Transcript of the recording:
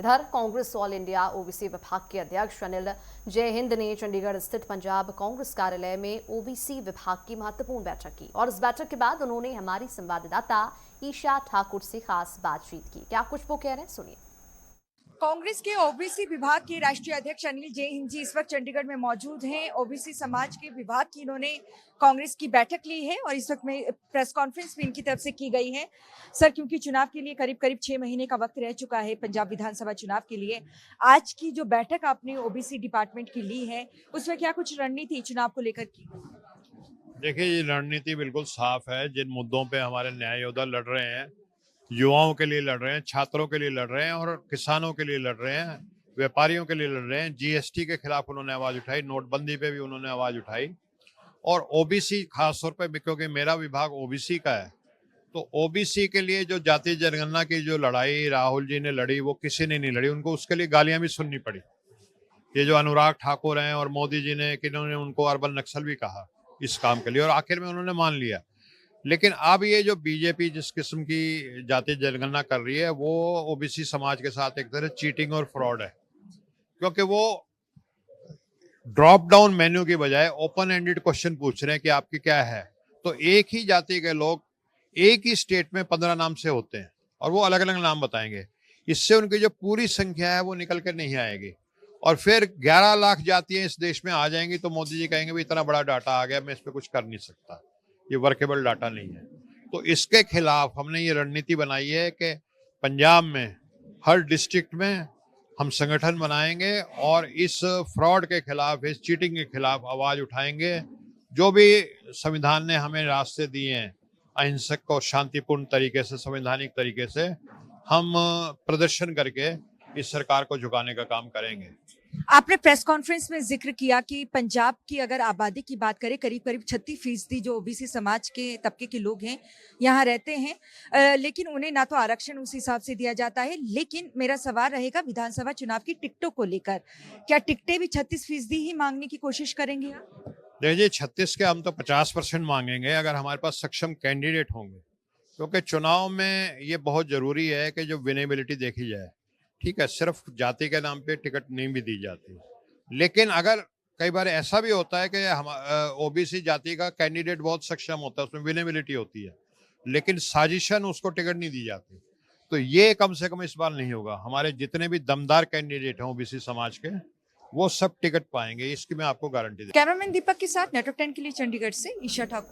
इधर Congress all India OBC विभाग के अध्यक्ष अनिल जय हिंद ने चंडीगढ़ स्थित पंजाब कांग्रेस कार्यालय में ओबीसी विभाग की महत्वपूर्ण बैठक की और इस बैठक के बाद उन्होंने हमारी संवाददाता ईशा ठाकुर से खास बातचीत की। क्या कुछ वो कह रहे हैं, सुनिए। कांग्रेस के ओबीसी विभाग के राष्ट्रीय अध्यक्ष अनिल जय हिंद जी इस वक्त चंडीगढ़ में मौजूद हैं। ओबीसी समाज के विभाग की इन्होंने कांग्रेस की बैठक ली है और इस वक्त में प्रेस कॉन्फ्रेंस भी इनकी तरफ से की गई है। सर, क्योंकि चुनाव के लिए करीब करीब 6 महीने का वक्त रह चुका है पंजाब विधानसभा चुनाव के लिए, आज की जो बैठक आपने ओबीसी डिपार्टमेंट की ली है उसमें क्या कुछ रणनीति चुनाव को लेकर की? देखिए, ये रणनीति बिल्कुल साफ है। जिन मुद्दों पे हमारे न्याय योद्धा लड़ रहे हैं, युवाओं के लिए लड़ रहे हैं, छात्रों के लिए लड़ रहे हैं और किसानों के लिए लड़ रहे हैं, व्यापारियों के लिए लड़ रहे हैं। जीएसटी के खिलाफ उन्होंने आवाज उठाई, नोटबंदी पे भी उन्होंने आवाज उठाई और ओबीसी खासतौर पे, क्योंकि मेरा विभाग ओबीसी का है, तो ओबीसी के लिए जो जाति जनगणना की जो लड़ाई राहुल जी ने लड़ी, वो किसी ने नहीं लड़ी। उनको उसके लिए गालियां भी सुननी पड़ी। ये जो अनुराग ठाकुर हैं और मोदी जी ने, किन्होंने उनको अर्बन नक्सल भी कहा इस काम के लिए, और आखिर में उन्होंने मान लिया। लेकिन अब ये जो बीजेपी जिस किस्म की जाति जनगणना कर रही है, वो ओबीसी समाज के साथ एक तरह चीटिंग और फ्रॉड है, क्योंकि वो ड्रॉप डाउन मेन्यू की बजाय ओपन एंडेड क्वेश्चन पूछ रहे हैं कि आपकी क्या है। तो एक ही जाति के लोग एक ही स्टेट में 15 नाम से होते हैं और वो अलग अलग नाम बताएंगे। इससे उनकी जो पूरी संख्या है वो निकल कर नहीं आएगी और फिर 11 लाख जातियां इस देश में आ जाएंगी तो मोदी जी कहेंगे भी इतना बड़ा डाटा आ गया, मैं इस पर कुछ कर नहीं सकता, ये वर्केबल डाटा नहीं है। तो इसके खिलाफ हमने ये रणनीति बनाई है कि पंजाब में हर डिस्ट्रिक्ट में हम संगठन बनाएंगे और इस फ्रॉड के खिलाफ, इस चीटिंग के खिलाफ आवाज उठाएंगे। जो भी संविधान ने हमें रास्ते दिए हैं अहिंसक और शांतिपूर्ण तरीके से, संवैधानिक तरीके से, हम प्रदर्शन करके इस सरकार को झुकाने का काम करेंगे। आपने प्रेस कॉन्फ्रेंस में जिक्र किया कि पंजाब की अगर आबादी की बात करें, करीब करीब 36% जो ओबीसी समाज के तबके के लोग हैं यहाँ रहते हैं, लेकिन उन्हें ना तो आरक्षण उस हिसाब से दिया जाता है। लेकिन मेरा सवाल रहेगा विधानसभा चुनाव की टिकटों को लेकर, क्या टिकटें भी 36% ही मांगने की कोशिश करेंगे आप? देखिए, 36 के हम तो 50% मांगेंगे अगर हमारे पास सक्षम कैंडिडेट होंगे, क्योंकि चुनाव में ये बहुत जरूरी है कि जो विनेबिलिटी देखी जाए। ठीक है, सिर्फ जाति के नाम पे टिकट नहीं भी दी जाती, लेकिन अगर कई बार ऐसा भी होता है कि हम ओबीसी जाति का कैंडिडेट बहुत सक्षम होता है, उसमें विनेबिलिटी होती है, लेकिन साजिशन उसको टिकट नहीं दी जाती। तो ये कम से कम इस बार नहीं होगा। हमारे जितने भी दमदार कैंडिडेट हैं ओबीसी समाज के, वो सब टिकट पाएंगे, इसकी मैं आपको गारंटी दूं। कैमरामैन दीपक के साथ नेटवर्क 10 के लिए चंडीगढ़ से ईशा ठाकुर।